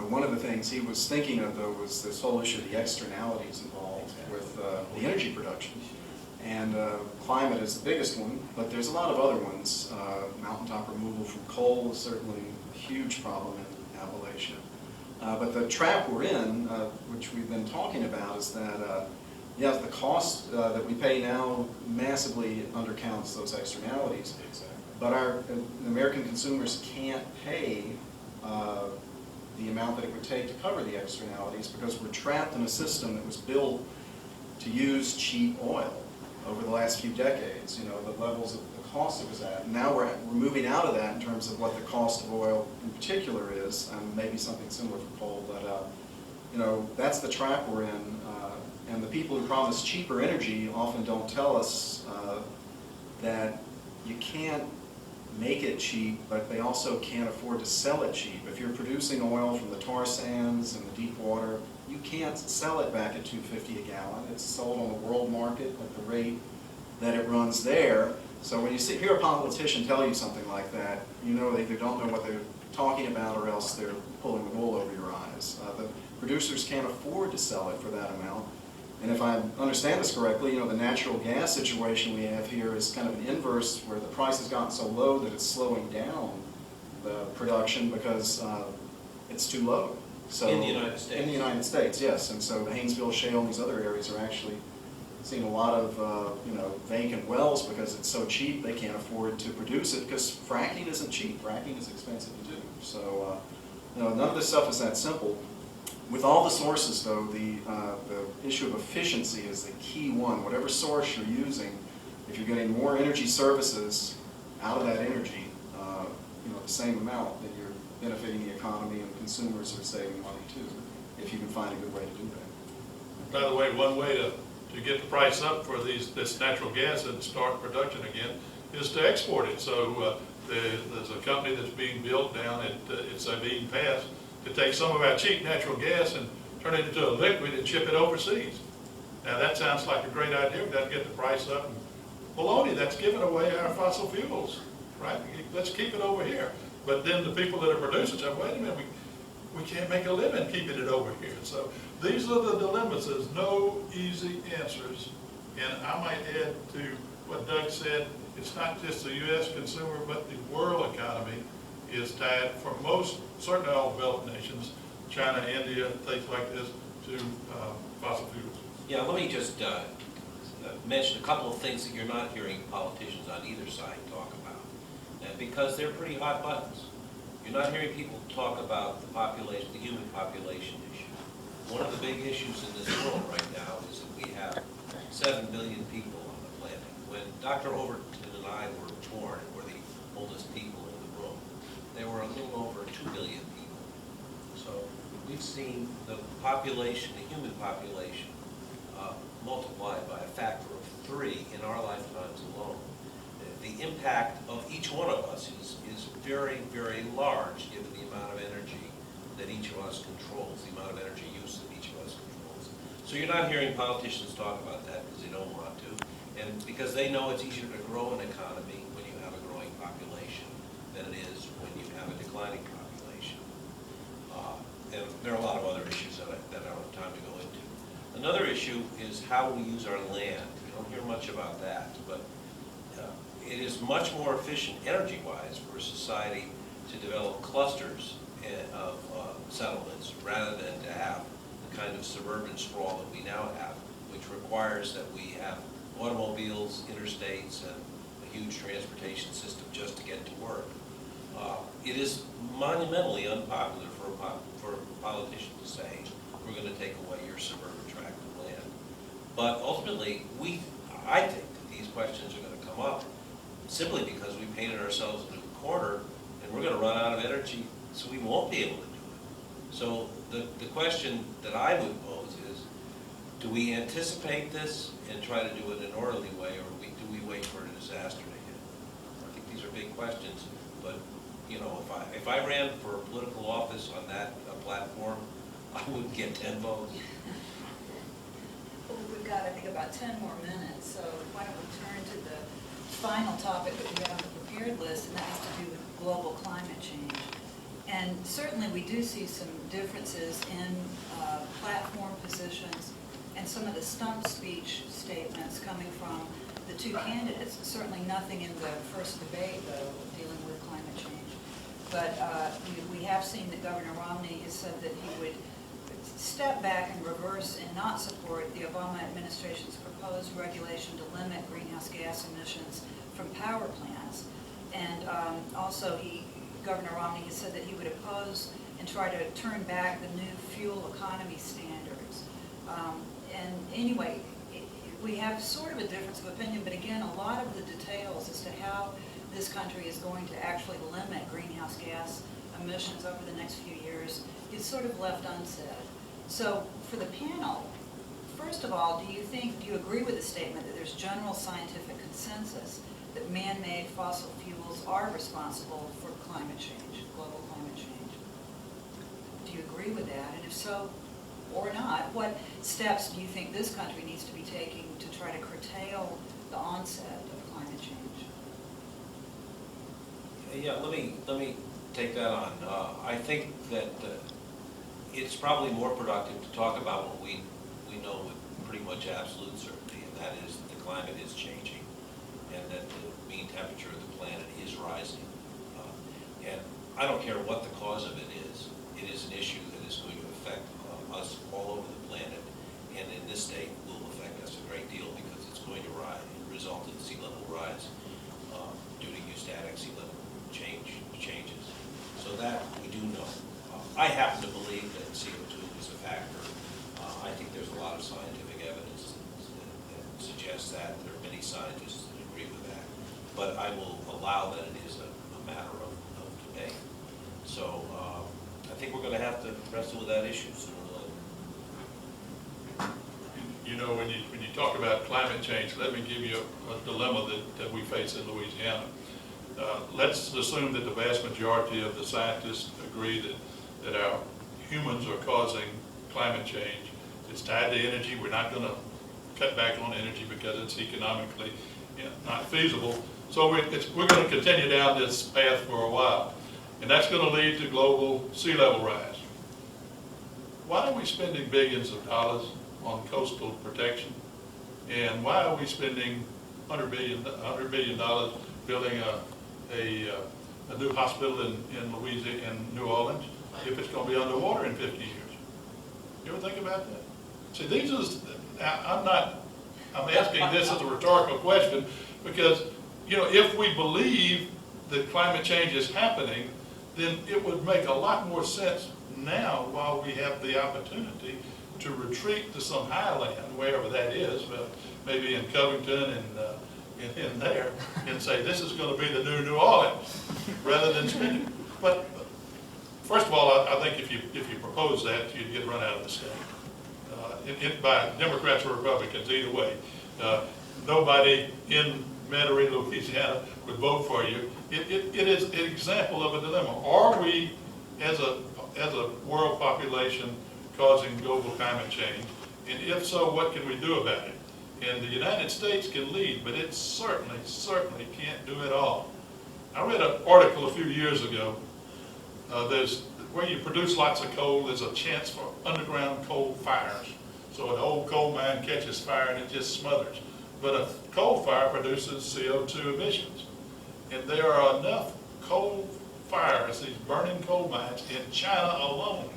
one of the things he was thinking of, though, was this whole issue of the externalities involved with the energy production. And climate is the biggest one, but there's a lot of other ones. Mountaintop removal from coal is certainly a huge problem in Appalachia. But the trap we're in, which we've been talking about, is that yeah, the cost that we pay now massively undercounts those externalities. Exactly. But the American consumers can't pay the amount that it would take to cover the externalities because we're trapped in a system that was built to use cheap oil over the last few decades. You know, the levels of the cost it was at. And now we're moving out of that in terms of what the cost of oil in particular is, and maybe something similar for coal. But you know, that's the trap we're in. And the people who promise cheaper energy often don't tell us that you can't make it cheap, but they also can't afford to sell it cheap. If you're producing oil from the tar sands and the deep water, you can't sell it back at $2.50 a gallon. It's sold on the world market at the rate that it runs there. So when you hear a politician tell you something like that, you know they either don't know what they're talking about or else they're pulling the wool over your eyes. The producers can't afford to sell it for that amount. And if I understand this correctly, you know, the natural gas situation we have here is kind of an inverse where the price has gotten so low that it's slowing down the production because it's too low. So In the United States. In the United States, yes. And so the Haynesville Shale and these other areas are actually seeing a lot of, you know, vacant wells because it's so cheap they can't afford to produce it because fracking isn't cheap. Fracking is expensive to do. So, you know, none of this stuff is that simple. With all the sources, though, the issue of efficiency is the key one. Whatever source you're using, if you're getting more energy services out of that energy, the same amount, then you're benefiting the economy and consumers are saving money too, if you can find a good way to do that. By the way, one way to get the price up for this natural gas and start production again is to export it. So there's a company that's being built down at Sabine Pass to take some of our cheap natural gas and turn it into a liquid and ship it overseas. Now that sounds like a great idea. We've got to get the price up. And baloney, that's giving away our fossil fuels, right? Let's keep it over here. But then the people that are producing say, wait a minute, we can't make a living keeping it over here. So these are the dilemmas. There's no easy answers. And I might add to what Doug said, it's not just the U.S. consumer, but the world economy is tied for most, certainly all developed nations, China, India, things like this, to fossil fuels. Yeah, let me just mention a couple of things that you're not hearing politicians on either side talk about, and because they're pretty hot buttons. You're not hearing people talk about the population, the human population issue. One of the big issues in this world right now is that we have 7 billion people on the planet. When Dr. Overton and I were born and were the oldest people in the room, there were a little over 2 billion people. So we've seen the population, the human population, multiplied by a factor of 3 in our lifetimes alone. The impact of each one of us is very, very large given the amount of energy that each of us controls, the amount of energy use that each of us controls. So you're not hearing politicians talk about that because they don't want to, and because they know it's easier to grow an economy when you have a growing population than it is when you have a declining population. And there are a lot of other issues that I don't have time to go into. Another issue is how we use our land. We don't hear much about that, but it is much more efficient energy-wise for a society to develop clusters of settlements rather than to have the kind of suburban sprawl that we now have, which requires that we have automobiles, interstates, and a huge transportation system just to get to work. It is monumentally unpopular for a politician to say, we're going to take away your suburban tract of land. But ultimately, I think that these questions are going to come up simply because we painted ourselves into a corner and we're going to run out of energy, so we won't be able to do it. So the question that I would pose is, do we anticipate this and try to do it in an orderly way, or do we wait for a disaster to hit? I think these are big questions, but if I ran for political office on that platform, I wouldn't get 10 votes. Well, we've got, I think, about 10 more minutes, so why don't we turn to the final topic that we have on the prepared list, and that has to do with global climate change. And certainly we do see some differences in platform positions and some of the stump speech statements coming from the two candidates. Certainly nothing in the first debate, though, dealing with climate change. But we have seen that Governor Romney has said that he would step back and reverse and not support the Obama administration's proposed regulation to limit greenhouse gas emissions from power plants. And also Governor Romney has said that he would oppose and try to turn back the new fuel economy standards. And anyway, we have sort of a difference of opinion, but again, a lot of the details as to how this country is going to actually limit greenhouse gas emissions over the next few years is sort of left unsaid. So for the panel, first of all, do you agree with the statement that there's general scientific consensus that man-made fossil fuels are responsible for climate change, global climate change? Do you agree with that? And if so, or not, what steps do you think this country needs to be taking to try to curtail the onset of climate change? Yeah, let me take that on. I think that it's probably more productive to talk about what we know with pretty much absolute certainty, and that is that the climate is changing and that the mean temperature of the planet is rising. And I don't care what the cause of it is an issue that is going to affect us all over the planet, and in this state will affect us a great deal because it's going to result in sea level rise due to eustatic sea level changes. So that we do know. I happen to believe that CO2 is a against that. There are many scientists that agree with that. But I will allow that it is a matter of debate. So I think we're going to have to wrestle with that issue sooner or later. You know, when you talk about climate change, let me give you a dilemma that we face in Louisiana. Let's assume that the vast majority of the scientists agree that our humans are causing climate change. It's tied to energy. We're not going to cut back on energy because it's economically not feasible. So we're going to continue down this path for a while. And that's going to lead to global sea level rise. Why are we spending billions of dollars on coastal protection? And why are we spending $100 billion building a new hospital in Louisiana, in New Orleans, if it's going to be underwater in 50 years? You ever think about that? See, these are, I'm asking this as a rhetorical question because, you know, if we believe that climate change is happening, then it would make a lot more sense now while we have the opportunity to retreat to some highland, wherever that is, maybe in Covington and in there, and say this is going to be the new Orleans, rather than spending. But first of all, I think if you propose that, you'd get run out of the state by Democrats or Republicans, either way. Nobody in Metairie, Louisiana, would vote for you. It is an example of a dilemma. Are we, as a world population, causing global climate change? And if so, what can we do about it? And the United States can lead, but it certainly can't do it all. I read an article a few years ago. There's where you produce lots of coal, there's a chance for underground coal fires. So an old coal mine catches fire and it just smothers. But a coal fire produces CO2 emissions. And there are enough coal fires, these burning coal mines, in China alone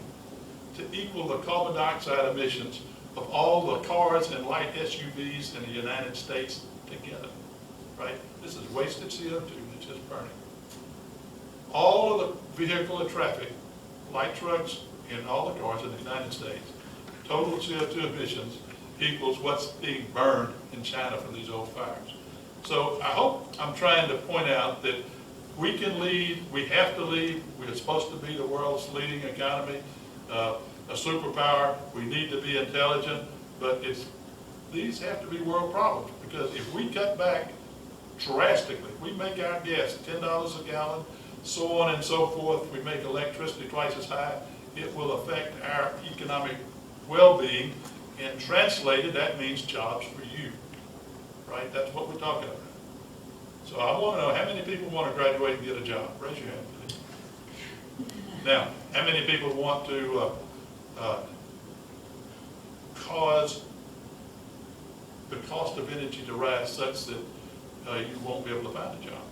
to equal the carbon dioxide emissions of all the cars and light SUVs in the United States together, right? This is wasted CO2 that's just burning. All of the vehicular traffic, light trucks and all the cars in the United States, total CO2 emissions equals what's being burned in China from these old fires. So I hope I'm trying to point out that we can lead, we have to lead, we're supposed to be the world's leading economy, a superpower, we need to be intelligent, but these have to be world problems, because if we cut back drastically, we make our gas $10 a gallon, so on and so forth, we make electricity twice as high, it will affect our economic well-being, and translated, that means jobs for you, right? That's what we're talking about. So I want to know how many people want to graduate and get a job. Raise your hand, please. Now, how many people want to cause the cost of energy to rise such that you won't be able to find a job,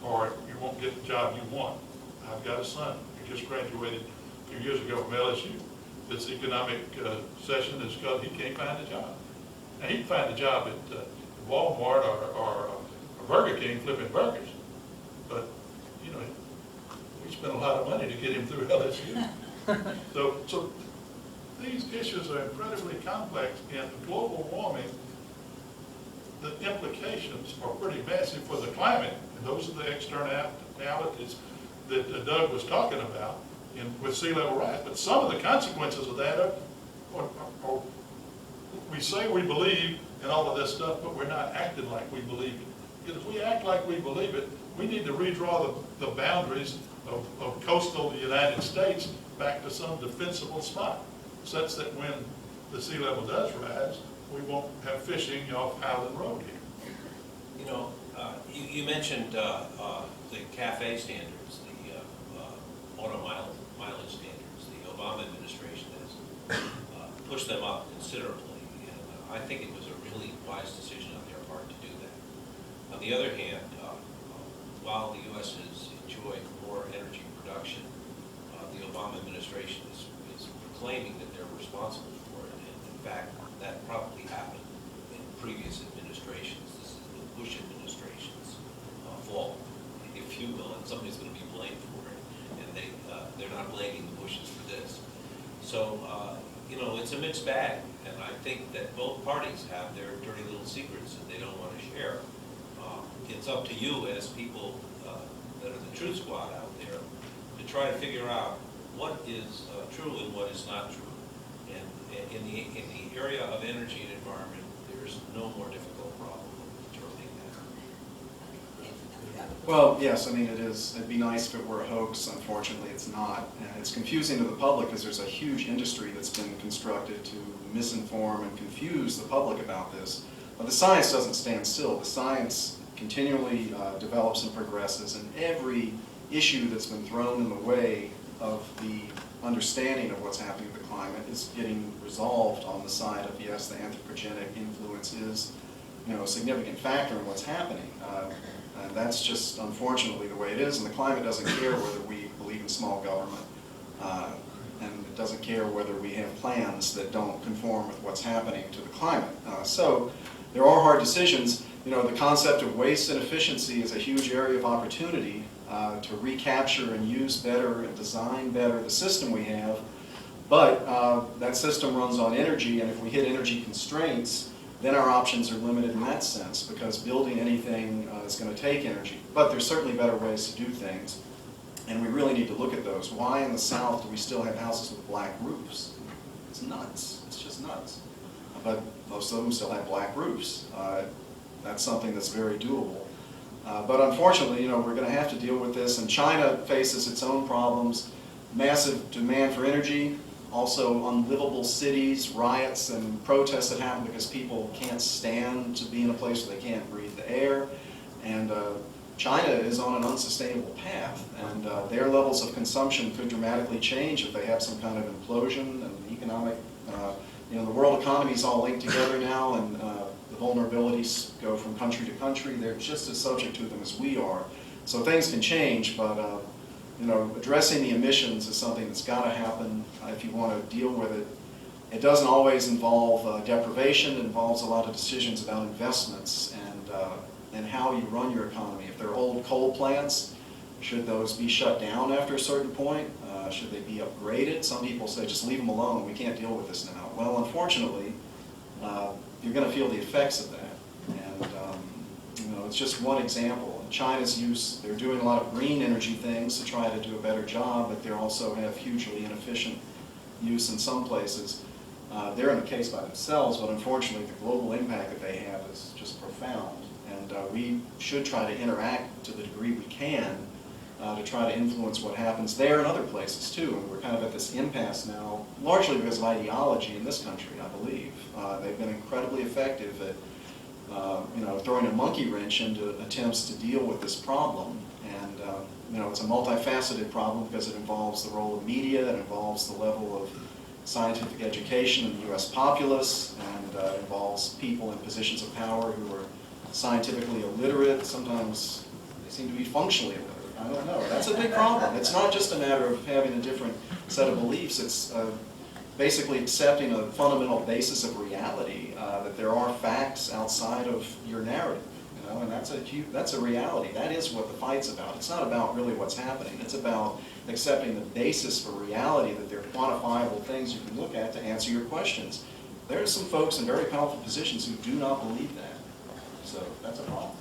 or you won't get the job you want? I've got a son who just graduated a few years ago from LSU. This economic session is because he can't find a job. Now, he can find a job at Walmart or Burger King flipping burgers, but you know, we spent a lot of money to get him through LSU. So these issues are incredibly complex, and global warming, the implications are pretty massive for the climate, and those are the externalities that Doug was talking about with sea level rise. But some of the consequences of that are we say we believe in all of this stuff, but we're not acting like we believe it. Because if we act like we believe it, we need to redraw the boundaries of coastal United States back to some defensible spot, such that when the sea level does rise, we won't have fishing off Highland Road here. You know, you mentioned the CAFE standards, the auto mileage standards. The Obama administration has pushed them up considerably, and I think it was a really wise decision on their part to do that. On the other hand, while the U.S. has enjoyed more energy production, the Obama administration is proclaiming that they're responsible for it. And in fact, that probably happened in previous administrations. This is the Bush administration's fault, if you will, and somebody's going to be blamed for it. And they're not blaming the Bushes for this. So you know, it's a mixed bag, and I think that both parties have their dirty little secrets that they don't want to share. It's up to you as people that are the truth squad out there to try to figure out what is true and what is not true. And in the area of energy and environment, there's no more difficult problem than determining that. Well, yes, I mean, it is. It'd be nice if it were a hoax. Unfortunately, it's not. And it's confusing to the public because there's a huge industry that's been constructed to misinform and confuse the public about this. But the science doesn't stand still. The science continually develops and progresses, and every issue that's been thrown in the way of the understanding of what's happening with the climate is getting resolved on the side of, yes, the anthropogenic influence is, you know, a significant factor in what's happening. And that's just unfortunately the way it is, and the climate doesn't care whether we believe in small government, and it doesn't care whether we have plans that don't conform with what's happening to the climate. So there are hard decisions. You know, the concept of waste and efficiency is a huge area of opportunity to recapture and use better and design better the system we have. But that system runs on energy, and if we hit energy constraints, then our options are limited in that sense, because building anything is going to take energy. But there's certainly better ways to do things, and we really need to look at those. Why in the South do we still have houses with black roofs? It's nuts. It's just nuts. But most of them still have black roofs. That's something that's very doable. But unfortunately, you know, we're going to have to deal with this, and China faces its own problems. Massive demand for energy, also unlivable cities, riots and protests that happen because people can't stand to be in a place where they can't breathe the air. And China is on an unsustainable path, and their levels of consumption could dramatically change if they have some kind of implosion and economic, you know, the world economy is all linked together now, and the vulnerabilities go from country to country. They're just as subject to them as we are. So things can change, but you know, addressing the emissions is something that's got to happen if you want to deal with it. It doesn't always involve deprivation. It involves a lot of decisions about investments and how you run your economy. If they're old coal plants, should those be shut down after a certain point? Should they be upgraded? Some people say just leave them alone. We can't deal with this now. Well, unfortunately, you're going to feel the effects of that. And you know, it's just one example. In China's use, they're doing a lot of green energy things to try to do a better job, but they also have hugely inefficient use in some places. They're in a case by themselves, but unfortunately the global impact that they have is just profound. And we should try to interact to the degree we can to try to influence what happens there and other places too. And we're kind of at this impasse now, largely because of ideology in this country, I believe. They've been incredibly effective at you know, throwing a monkey wrench into attempts to deal with this problem. And you know, it's a multifaceted problem because it involves the role of media, it involves the level of scientific education in the U.S. populace, and involves people in positions of power who are scientifically illiterate. Sometimes they seem to be functionally illiterate. I don't know. That's a big problem. It's not just a matter of having a different set of beliefs. It's basically accepting a fundamental basis of reality, that there are facts outside of your narrative, you know, and that's a reality. That is what the fight's about. It's not about really what's happening. It's about accepting the basis for reality, that there are quantifiable things you can look at to answer your questions. There are some folks in very powerful positions who do not believe that, so that's a problem.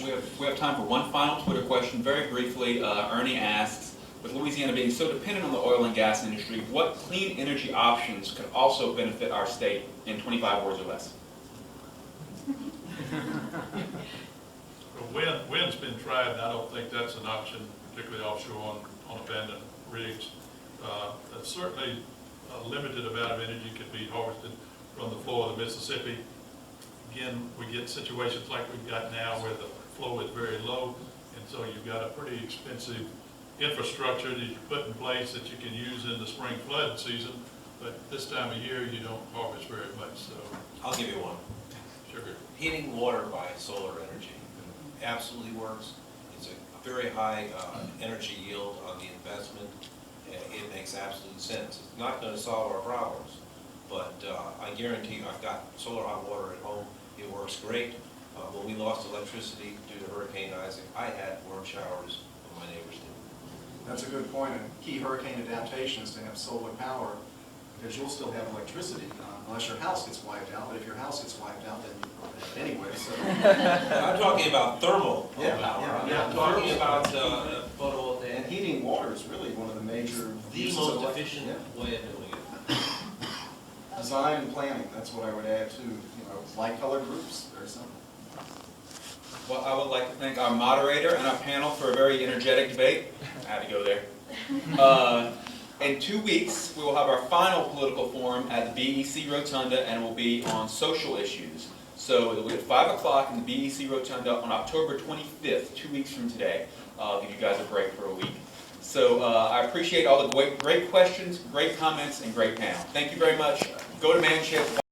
We have time for one final Twitter question. Very briefly, Ernie asks, with Louisiana being so dependent on the oil and gas industry, what clean energy options could also benefit our state in 25 words or less? Well, wind's been tried, and I don't think that's an option, particularly offshore on abandoned rigs. Certainly a limited amount of energy could be harvested from the flow of the Mississippi. Again, we get situations like we've got now where the flow is very low, and so you've got a pretty expensive infrastructure that you put in place that you can use in the spring flood season, but this time of year you don't harvest very much. So I'll give you one. Sugar. Heating water by solar energy absolutely works. It's a very high energy yield on the investment. It makes absolute sense. It's not going to solve our problems, but I guarantee you, I've got solar hot water at home. It works great. When we lost electricity due to Hurricane Isaac, I had warm showers when my neighbors didn't. That's a good point. And key hurricane adaptation is to have solar power. because you'll still have electricity, unless your house gets wiped out, but if your house gets wiped out, then you won't have it anyway, so. I'm talking about thermal Yeah, power. yeah, I'm yeah. not talking about And photovoltaic. heating water is really one of the major The uses of most elec- efficient yeah. way of doing it. Design and planning, that's what I would add to, light colored roofs, very simple. Well, I would like to thank our moderator and our panel for a very energetic debate. I had to go there. In 2 weeks, we will have our final political forum at the BEC Rotunda, and it will be on social issues. So it will be at 5 o'clock in the BEC Rotunda on October 25th, 2 weeks from today. I'll give you guys a break for a week. So I appreciate all the great questions, great comments, and great panel. Thank you very much. Go to Manship.